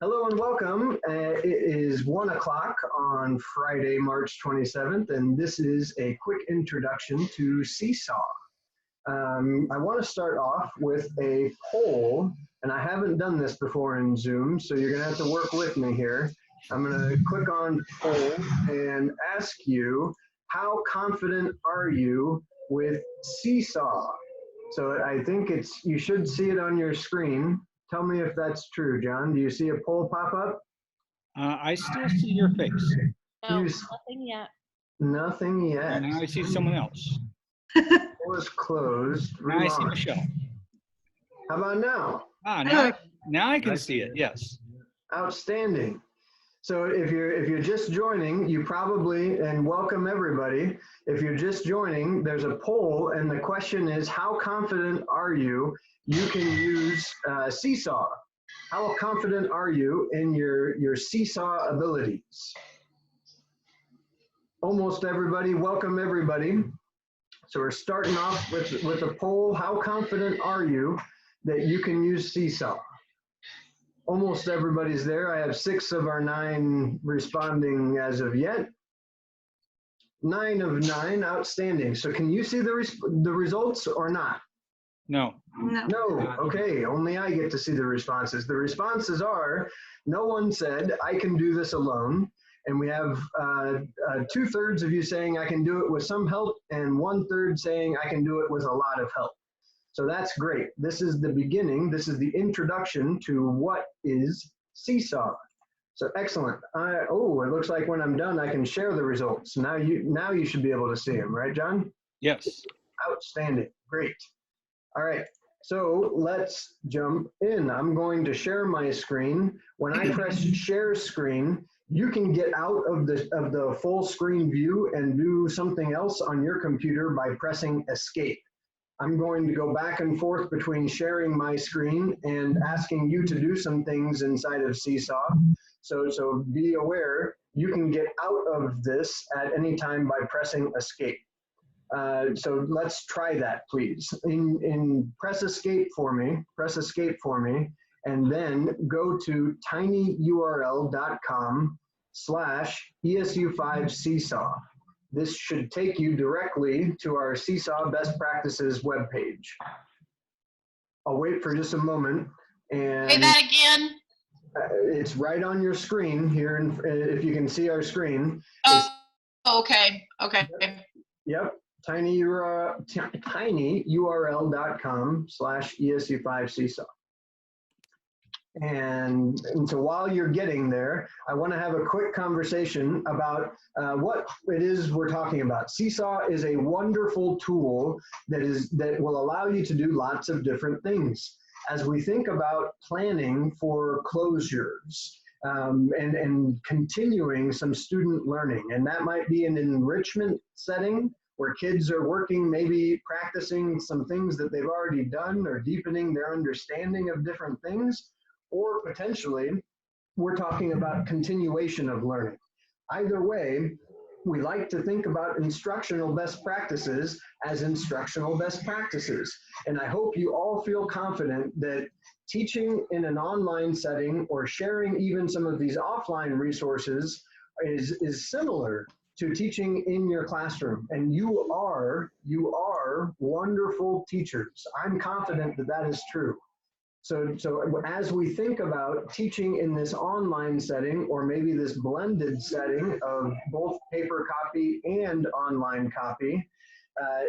Hello and welcome. It is 1 o'clock on Friday, March 27th, and this is a quick introduction to Seesaw. I want to start off with a poll, and I haven't done this before in Zoom, so you're going to have to work with me here. I'm going to click on poll and ask you, how confident are you with Seesaw? So I think you should see it on your screen. Tell me if that's true, John. Do you see a poll pop up? I still see your face. No, nothing yet. Nothing yet. And now I see someone else. Poll is closed. Now I see Michelle. How about now? Now I can see it. Yes. Outstanding. So if you're just joining, you probably, and welcome everybody. If you're just joining, there's a poll, and the question is, how confident are you can use Seesaw? How confident are you in your Seesaw abilities? Almost everybody, welcome everybody. So we're starting off with a poll. How confident are you that you can use Seesaw? Almost everybody's there. I have 6 of our 9 responding as of yet. 9 of 9, outstanding. So can you see the results or not? No. No, okay, only I get to see the responses. The responses are, no one said, I can do this alone. And we have 2/3 of you saying I can do it with some help, and 1/3 saying I can do it with a lot of help. So that's great. This is the beginning. This is the introduction to what is Seesaw. So excellent. It looks like when I'm done, I can share the results. Now you should be able to see them, right, John? Yes. Outstanding. Great. All right. So let's jump in. I'm going to share my screen. When I press share screen, you can get out of the full screen view and do something else on your computer by pressing escape. I'm going to go back and forth between sharing my screen and asking you to do some things inside of Seesaw. So be aware, you can get out of this at any time by pressing escape. So let's try that, please. Press escape for me, and then go to tinyurl.com/ESU5Seesaw. This should take you directly to our Seesaw Best Practices webpage. I'll wait for just a moment. And say that again. It's right on your screen here, and if you can see our screen. Oh, okay. Yep, tinyurl.com/ESU5Seesaw. And so while you're getting there, I want to have a quick conversation about what it is we're talking about. Seesaw is a wonderful tool that will allow you to do lots of different things. As we think about planning for closures and continuing some student learning, and that might be an enrichment setting where kids are working, maybe practicing some things that they've already done or deepening their understanding of different things. Or potentially, we're talking about continuation of learning. Either way, we like to think about instructional best practices as instructional best practices. And I hope you all feel confident that teaching in an online setting or sharing even some of these offline resources is similar to teaching in your classroom. And you are wonderful teachers. I'm confident that that is true. So as we think about teaching in this online setting, or maybe this blended setting of both paper copy and online copy,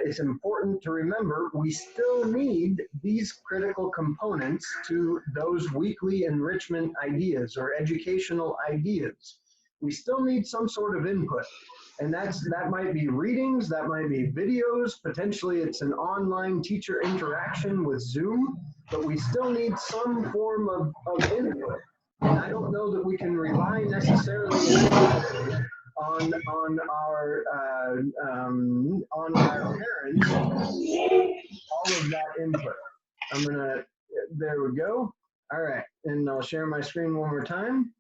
it's important to remember we still need these critical components to those weekly enrichment ideas or educational ideas. We still need some sort of input. And that might be readings, that might be videos, potentially it's an online teacher interaction with Zoom, but we still need some form of input. And I don't know that we can rely necessarily on our parents, all of that input. There we go. All right, and I'll share my screen one more time.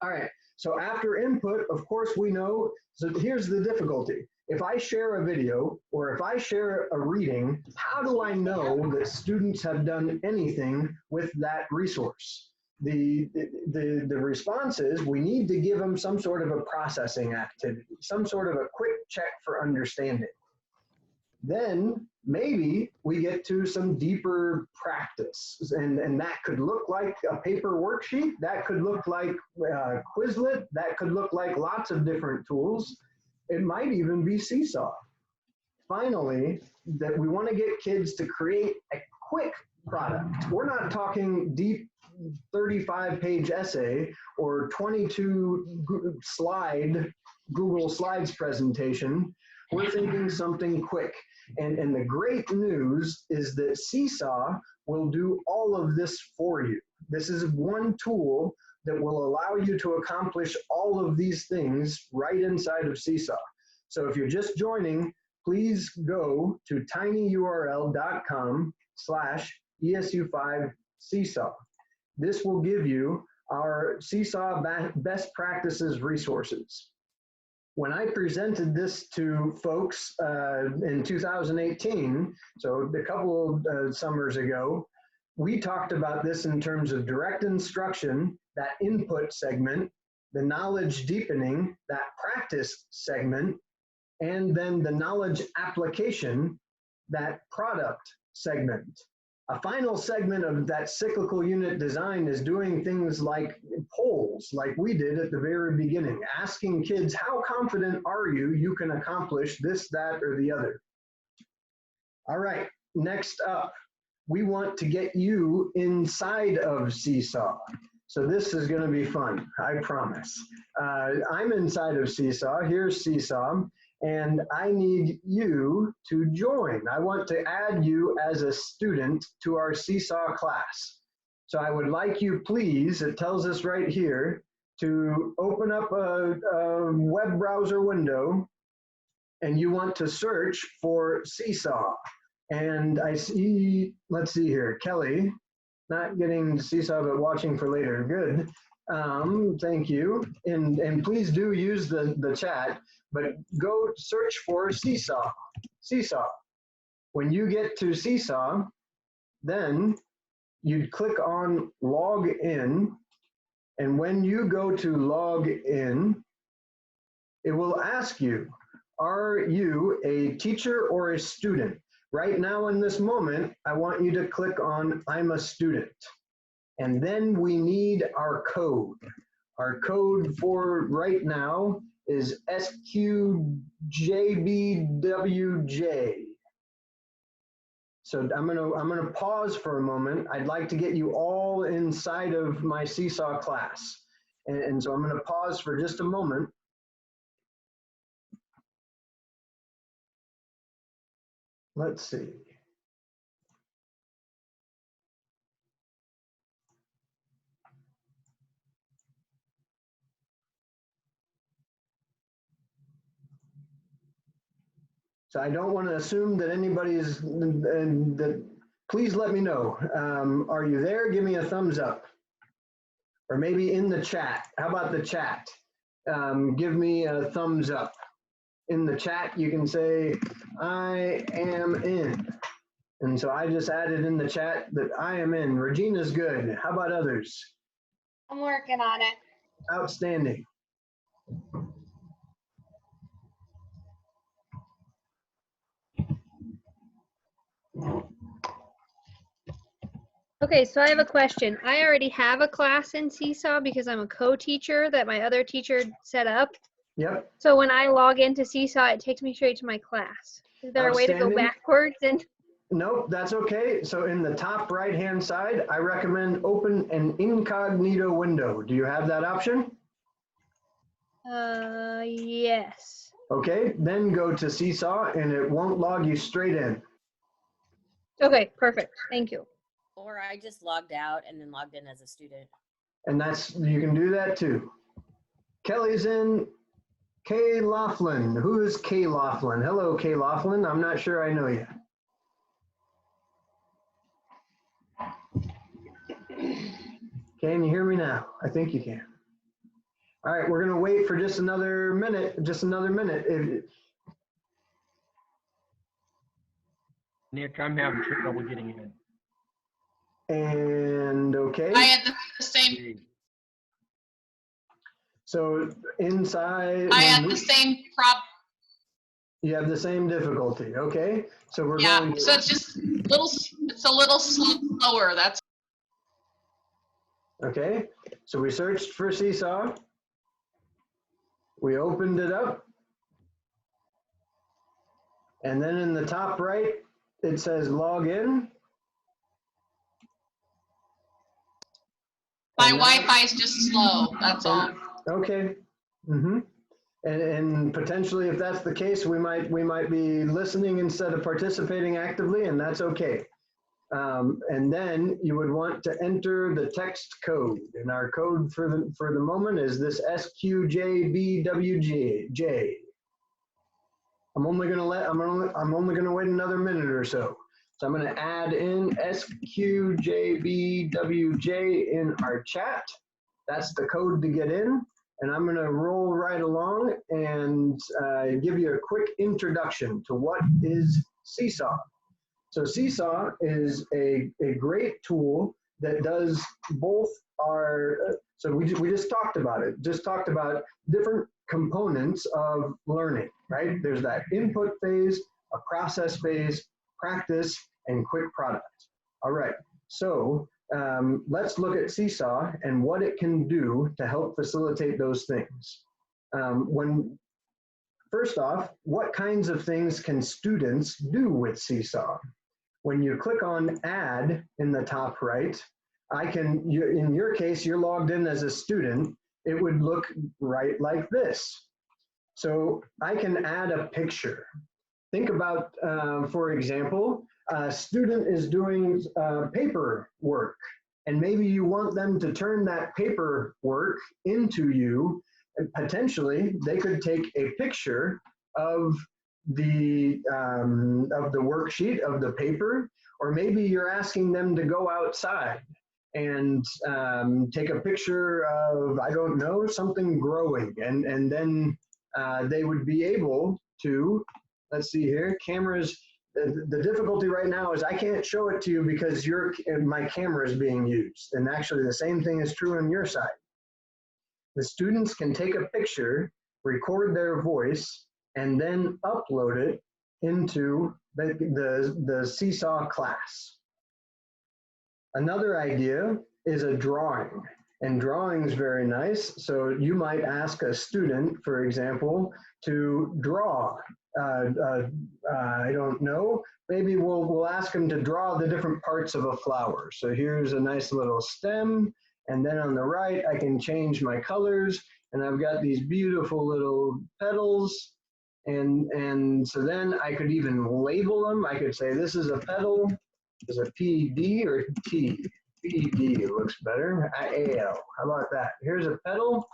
All right. So after input, of course, we know, so here's the difficulty. If I share a video or if I share a reading, how do I know that students have done anything with that resource? the response is we need to give them some sort of a processing activity, some sort of a quick check for understanding. Then maybe we get to some deeper practice, and that could look like a paper worksheet, that could look like Quizlet, that could look like lots of different tools. It might even be Seesaw. Finally, that we want to get kids to create a quick product. We're not talking deep 35-page essay or 22 slide Google Slides presentation. We're thinking something quick. And the great news is that Seesaw will do all of this for you. This is one tool that will allow you to accomplish all of these things right inside of Seesaw. So if you're just joining, please go to tinyurl.com/ESU5Seesaw. This will give you our Seesaw best practices resources. When I presented this to folks in 2018, so a couple of summers ago, we talked about this in terms of direct instruction, that input segment, the knowledge deepening, that practice segment, and then the knowledge application, that product segment. A final segment of that cyclical unit design is doing things like polls, like we did at the very beginning, asking kids, how confident are you you can accomplish this, that, or the other? All right, next up, we want to get you inside of Seesaw. So this is going to be fun, I promise. I'm inside of Seesaw. Here's Seesaw. And I need you to join. I want to add you as a student to our Seesaw class. So I would like you, please, it tells us right here, to open up a web browser window, and you want to search for Seesaw. And I see, let's see here, Kelly, not getting Seesaw, but watching for later. Good. Thank you. And please do use the chat, but go search for Seesaw. Seesaw. When you get to Seesaw, then you'd click on log in. And when you go to log in, it will ask you, are you a teacher or a student? Right now in this moment, I want you to click on I'm a student. And then we need our code. Our code for right now is SQJBWJ. So I'm gonna pause for a moment. I'd like to get you all inside of my Seesaw class. And so I'm gonna pause for just a moment. Let's see. So I don't want to assume that anybody's, please let me know. Are you there? Give me a thumbs up. Or maybe in the chat. How about the chat? Give me a thumbs up. In the chat, you can say, I am in. And so I just added in the chat that I am in. Regina's good. How about others? I'm working on it. Outstanding. Okay, so I have a question. I already have a class in Seesaw because I'm a co-teacher that my other teacher set up. Yep. So when I log into Seesaw, it takes me straight to my class. Is there a way to go backwards? And nope, that's okay. So in the top right-hand side, I recommend open an incognito window. Do you have that option? Yes. Okay, then go to Seesaw and it won't log you straight in. Okay, perfect. Thank you. Or I just logged out and then logged in as a student. And that's, you can do that too. Kelly's in. Kay Laughlin. Who is Kay Laughlin? Hello, Kay Laughlin. I'm not sure I know you. Can you hear me now? I think you can. All right, we're going to wait for just another minute. Nick, I'm having trouble getting in. And okay. I had the same, So inside, I had the same problem. you have the same difficulty. Okay. So we're Yeah, going. so it's just it's a little slower. That's Okay. So we searched for Seesaw. We opened it up. And then in the top right, it says log in. my And now- Wi-Fi is just slow. That's all. Okay. Mm-hmm. And potentially, if that's the case, we might be listening instead of participating actively, and that's okay. And then you would want to enter the text code, and our code for the moment is this SQJBWJ. I'm only gonna wait another minute or so. So I'm gonna add in SQJBWJ in our chat. That's the code to get in. And I'm gonna roll right along and give you a quick introduction to what is Seesaw. So Seesaw is a great tool that does both our, so we just talked about it, just talked about different components of learning, right? There's that input phase, a process phase, practice, and quick product. All right, so let's look at Seesaw and what it can do to help facilitate those things. First off, what kinds of things can students do with Seesaw? When you click on add in the top right, in your case, you're logged in as a student, it would look right like this. So I can add a picture. Think about, for example, a student is doing paper work, and maybe you want them to turn that paper work into you, and potentially they could take a picture of the worksheet, of the paper, or maybe you're asking them to go outside and take a picture of, I don't know, something growing, and then they would be able to, let's see here, cameras, the difficulty right now is I can't show it to you because my camera is being used, and actually the same thing is true on your side. The students can take a picture, record their voice, and then upload it into the Seesaw class. Another idea is a drawing, and drawing is very nice. So you might ask a student, for example, to draw. I don't know, maybe we'll ask them to draw the different parts of a flower. So here's a nice little stem, and then on the right, I can change my colors, and I've got these beautiful little petals. And so then I could even label them. I could say this is a petal, is a PD or T? PD looks better. AL. How about that? Here's a petal,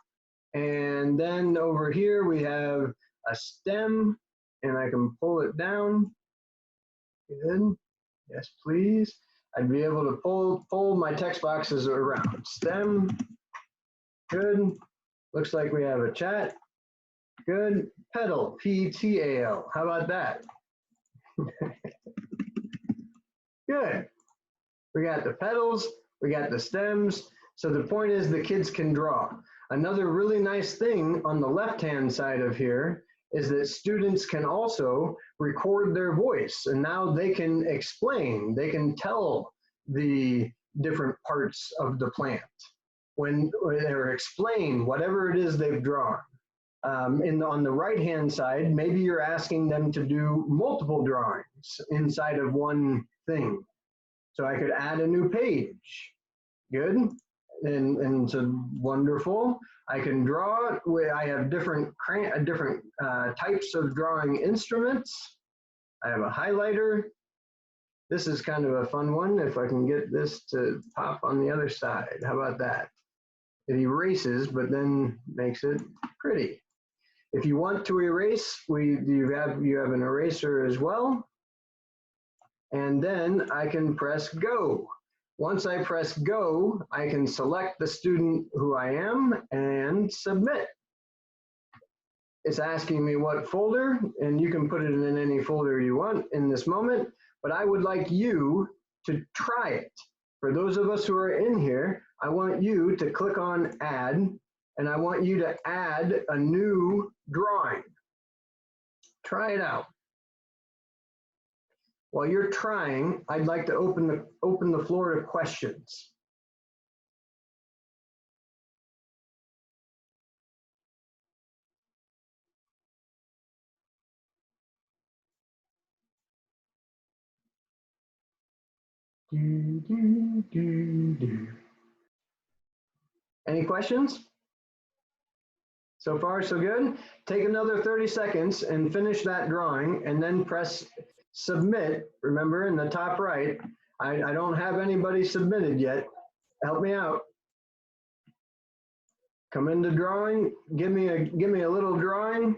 and then over here we have a stem, and I can pull it down. Good. Yes, please. I'd be able to pull my text boxes around. Stem. Good. Looks like we have a chat. Good. Petal, PTAL. How about that? Good. We got the petals, we got the stems. So the point is the kids can draw. Another really nice thing on the left-hand side of here is that students can also record their voice, and now they can explain, they can tell the different parts of the plant or explain whatever it is they've drawn. On the right-hand side, maybe you're asking them to do multiple drawings inside of one thing. So I could add a new page. Good. And so wonderful. I can draw. I have different types of drawing instruments. I have a highlighter. This is kind of a fun one. If I can get this to pop on the other side. How about that? It erases, but then makes it pretty. If you want to erase, you have an eraser as well. And then I can press go. Once I press go, I can select the student who I am and submit. It's asking me what folder, and you can put it in any folder you want in this moment, but I would like you to try it. For those of us who are in here, I want you to click on add, and I want you to add a new drawing. Try it out. While you're trying, I'd like to open the floor to questions. Any questions? So far, so good. Take another 30 seconds and finish that drawing, and then press submit. Remember, in the top right, I don't have anybody submitted yet. Help me out. Come into drawing, give me a little drawing,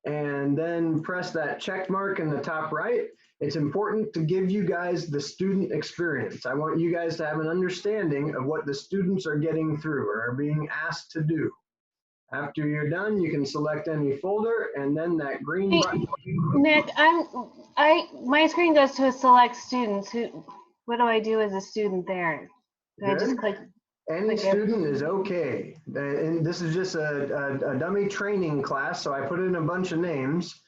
and then press that check mark in the top right. It's important to give you guys the student experience. I want you guys to have an understanding of what the students are getting through or are being asked to do. After you're done, you can select any folder, and then that green button. Nick, my screen goes to select students. What do I do as a student there? Do I just click? Any student is okay. And this is just a dummy training class, so I put in a bunch of names,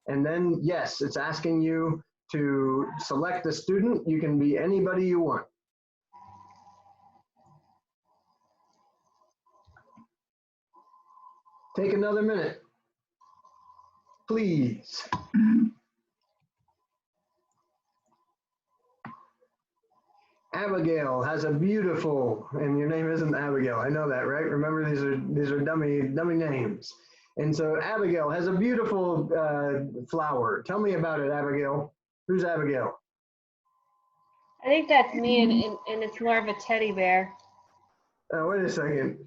and then yes, it's asking you to select a student. You can be anybody you want. Take another minute, please. Abigail has a beautiful, and your name isn't Abigail, I know that, right? Remember, these are dummy names. And so Abigail has a beautiful flower. Tell me about it, Abigail. Who's Abigail? I think that's me, and it's more of a teddy bear. Wait a second.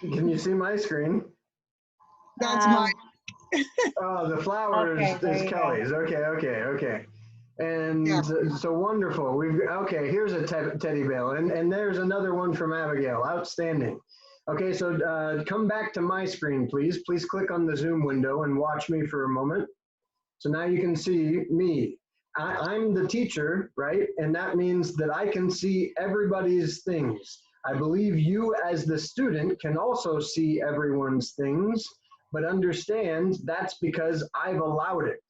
Can you see my screen? That's mine. Oh, the flower Okay, is Kelly's. Okay. And Yeah. so wonderful. Okay, here's a teddy bear, and there's another one from Abigail. Outstanding. Okay, so come back to my screen, please. Please click on the Zoom window and watch me for a moment. So now you can see me. I'm the teacher, right? And that means that I can see everybody's things. I believe you as the student can also see everyone's things, but understand that's because I've allowed it.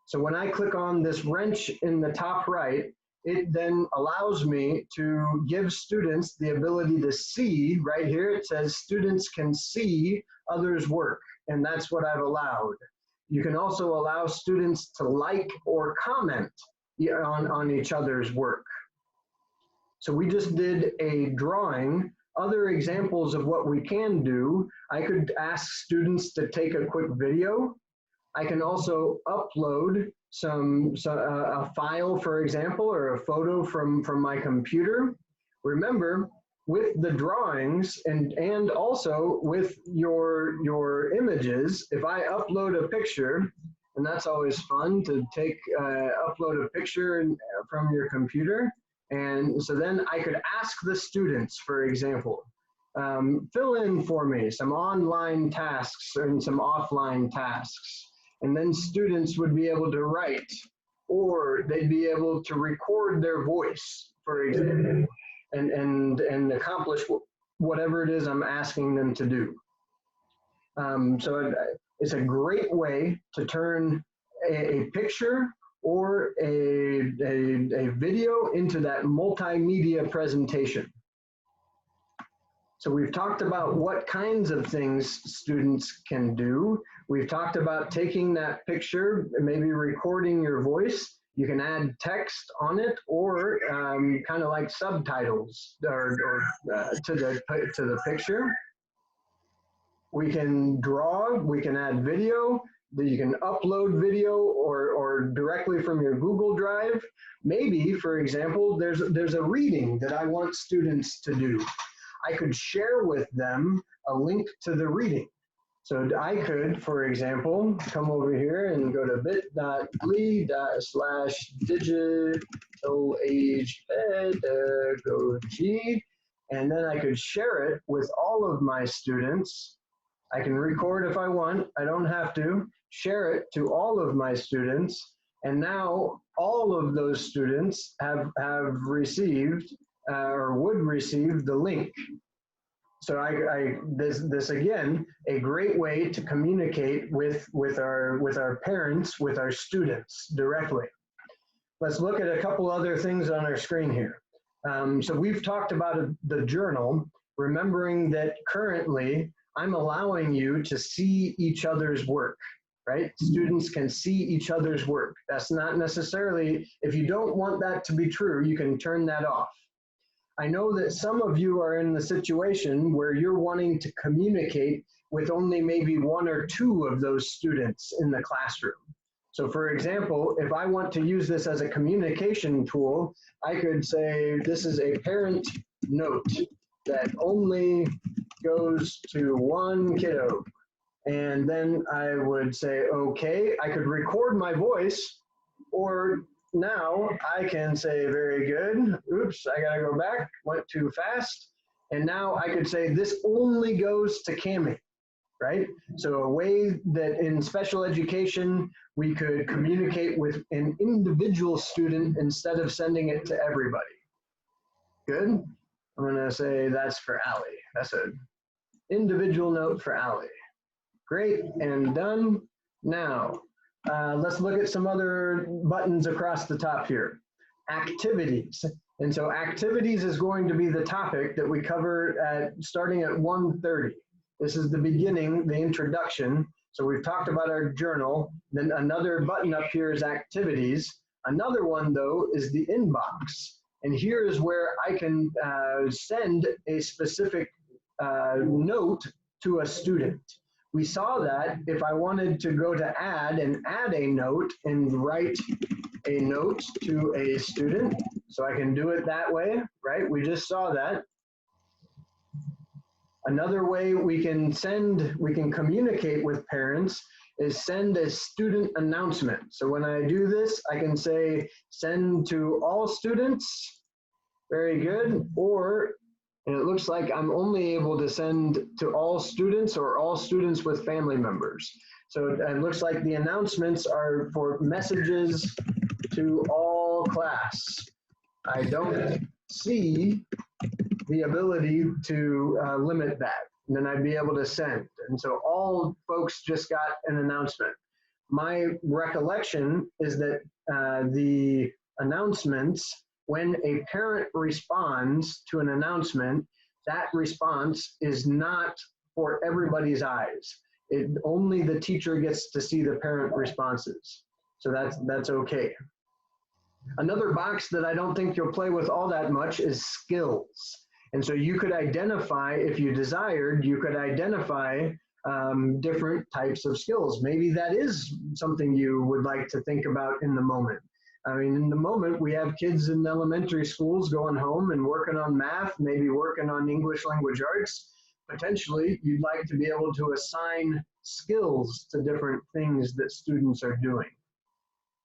So when I click on this wrench in the top right, it then allows me to give students the ability to see. Right here it says students can see others' work, and that's what I've allowed. You can also allow students to like or comment on each other's work. So we just did a drawing. Other examples of what we can do, I could ask students to take a quick video. I can also upload a file, for example, or a photo from my computer. Remember, with the drawings and also with your images, if I upload a picture, and that's always fun to upload a picture from your computer, and so then I could ask the students, for example, fill in for me some online tasks and some offline tasks. And then students would be able to write, or they'd be able to record their voice, for example, and accomplish whatever it is I'm asking them to do. So it's a great way to turn a picture or a video into that multimedia presentation. So we've talked about what kinds of things students can do. We've talked about taking that picture, maybe recording your voice. You can add text on it, or kind of like subtitles to the picture. We can draw, we can add video, you can upload video or directly from your Google Drive. Maybe, for example, there's a reading that I want students to do. I could share with them a link to the reading. So I could, for example, come over here and go to bit.ly/digitagepedagogy, and then I could share it with all of my students. I can record if I want, I don't have to. Share it to all of my students, and now all of those students have received or would receive the link. So this again, a great way to communicate with our parents, with our students directly. Let's look at a couple other things on our screen here. So we've talked about the journal, remembering that currently I'm allowing you to see each other's work, right? Students can see each other's work. That's not necessarily, if you don't want that to be true, you can turn that off. I know that some of you are in the situation where you're wanting to communicate with only maybe one or two of those students in the classroom. So for example, if I want to use this as a communication tool, I could say this is a parent note that only goes to one kiddo. And then I would say, okay, I could record my voice, or now I can say, very good. Oops, I gotta go back, went too fast. And now I could say, this only goes to Cami, right? So a way that in special education, we could communicate with an individual student instead of sending it to everybody. Good. I'm gonna say that's for Allie. That's an individual note for Allie. Great, and done. Now, let's look at some other buttons across the top here. Activities. And so activities is going to be the topic that we cover starting at 1:30. This is the beginning, the introduction. So we've talked about our journal. Then another button up here is activities. Another one though is the inbox. And here is where I can send a specific note to a student. We saw that if I wanted to go to add and add a note and write a note to a student, so I can do it that way, right? We just saw that. Another way we can communicate with parents is send a student announcement. So when I do this, I can say send to all students, very good, or and it looks like I'm only able to send to all students or all students with family members. So it looks like the announcements are for messages to all class. I don't see the ability to limit that. And then I'd be able to send. And so all folks just got an announcement. My recollection is that the announcements, when a parent responds to an announcement, that response is not for everybody's eyes. Only the teacher gets to see the parent responses. So that's okay. Another box that I don't think you'll play with all that much is skills. And so you could identify, if you desired, you could identify different types of skills. Maybe that is something you would like to think about in the moment. I mean, in the moment, we have kids in elementary schools going home and working on math, maybe working on English language arts. Potentially, you'd like to be able to assign skills to different things that students are doing.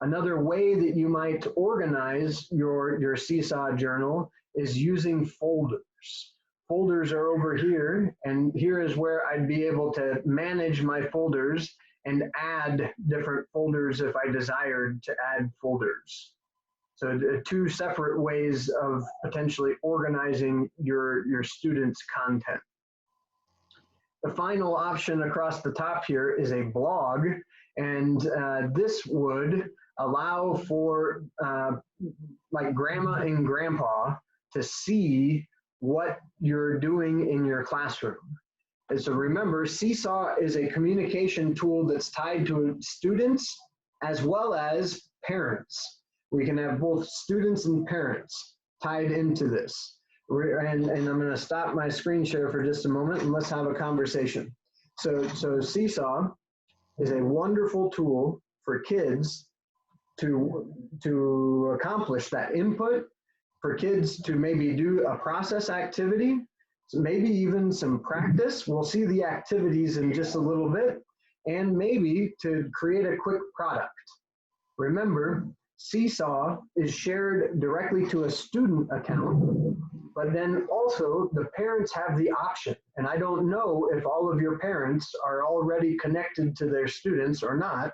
Another way that you might organize your Seesaw journal is using folders. Folders are over here, and here is where I'd be able to manage my folders and add different folders if I desired to add folders. So two separate ways of potentially organizing your students' content. The final option across the top here is a blog, and this would allow for like grandma and grandpa to see what you're doing in your classroom. And so remember, Seesaw is a communication tool that's tied to students as well as parents. We can have both students and parents tied into this. And I'm going to stop my screen share for just a moment and let's have a conversation. So Seesaw is a wonderful tool for kids to accomplish that input, for kids to maybe do a process activity, so maybe even some practice. We'll see the activities in just a little bit, and maybe to create a quick product. Remember, Seesaw is shared directly to a student account, but then also the parents have the option. And I don't know if all of your parents are already connected to their students or not.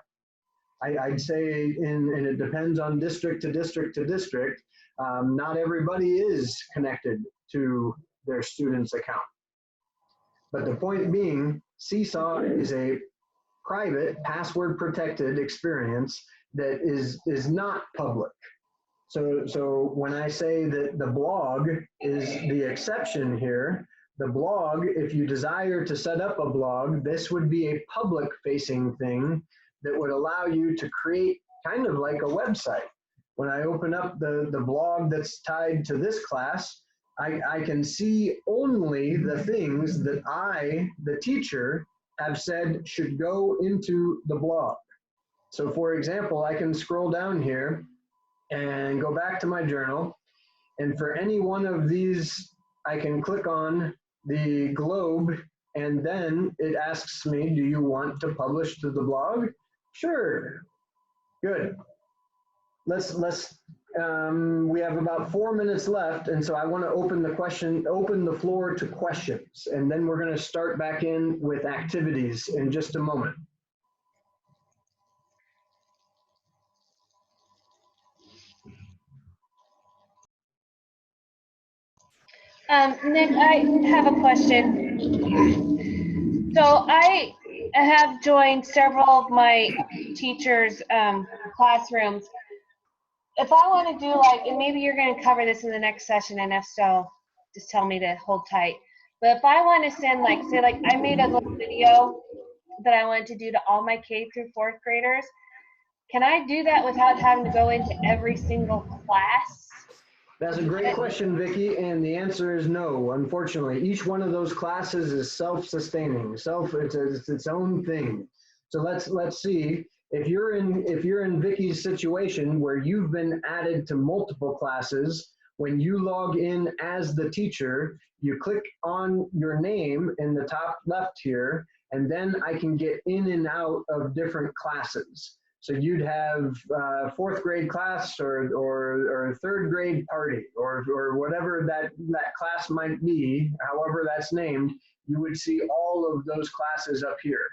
I'd say, and it depends on district to district to district, Not everybody is connected to their student's account. But the point being, Seesaw is a private, password protected experience that is not public. So when I say that the blog is the exception here, the blog, if you desire to set up a blog, this would be a public facing thing that would allow you to create kind of like a website. When I open up the blog that's tied to this class, I can see only the things that I, the teacher, have said should go into the blog. So for example, I can scroll down here and go back to my journal. And for any one of these, I can click on the globe, and then it asks me, do you want to publish to the blog? Sure. Good. We have about 4 minutes left, and so I want to open the floor to questions, and then we're going to start back in with activities in just a moment. Nick, I have a question. So I have joined several of my teachers' classrooms. If I want to do like, and maybe you're going to cover this in the next session, and if so, just tell me to hold tight. But if I want to send like, say like I made a little video that I wanted to do to all my K through 4th graders, can I do that without having to go into every single class? That's a great question, Vicki, and the answer is no. Unfortunately, each one of those classes is self-sustaining. It's its own thing. So let's see. If you're in Vicki's situation where you've been added to multiple classes, when you log in as the teacher, you click on your name in the top left here, and then I can get in and out of different classes. So you'd have 4th grade class or 3rd grade party or whatever that class might be, however that's named, you would see all of those classes up here.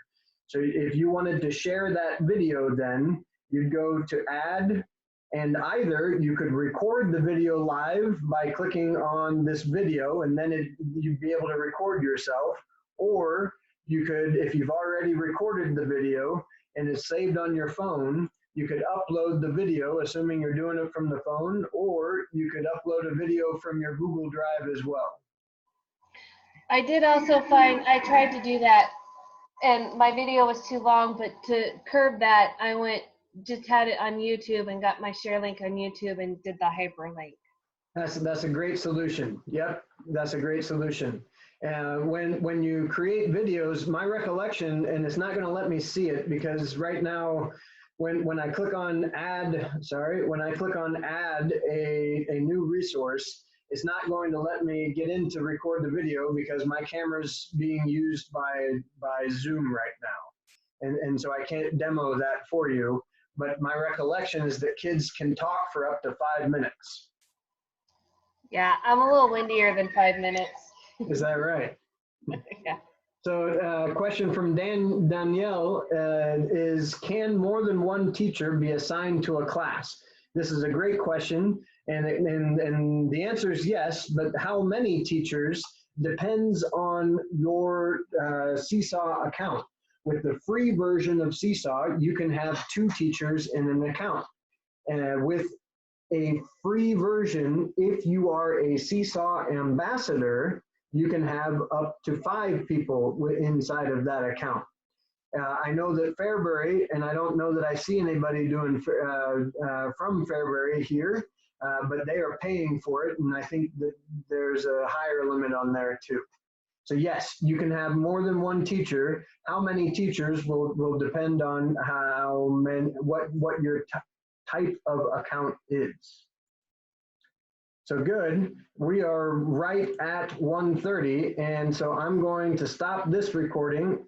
So if you wanted to share that video, then you'd go to add, and either you could record the video live by clicking on this video, and then you'd be able to record yourself, or you could, if you've already recorded the video and it's saved on your phone, you could upload the video, assuming you're doing it from the phone, or you could upload a video from your Google Drive as well. I did also find, I tried to do that, and my video was too long, but to curb that, I just had it on YouTube and got my share link on YouTube and did the hyperlink. That's a great solution. Yep, that's a great solution. When you create videos, my recollection, and it's not going to let me see it because right now, when I click on add a new resource, it's not going to let me get in to record the video because my camera's being used by Zoom right now. And so I can't demo that for you, but my recollection is that kids can talk for up to 5 minutes. Yeah, I'm a little windier than 5 minutes. Is that right? Yeah. So question from Danielle is, can more than one teacher be assigned to a class? This is a great question, and the answer is yes, but how many teachers depends on your Seesaw account. With the free version of Seesaw, you can have 2 teachers in an account. With a free version, if you are a Seesaw ambassador, you can have up to 5 people inside of that account. I know that Fairbury, and I don't know that I see anybody doing from Fairbury here, but they are paying for it, and I think that there's a higher limit on there too. So yes, you can have more than one teacher. How many teachers will depend on what your type of account is. So good, we are right at 1:30, and so I'm going to stop this recording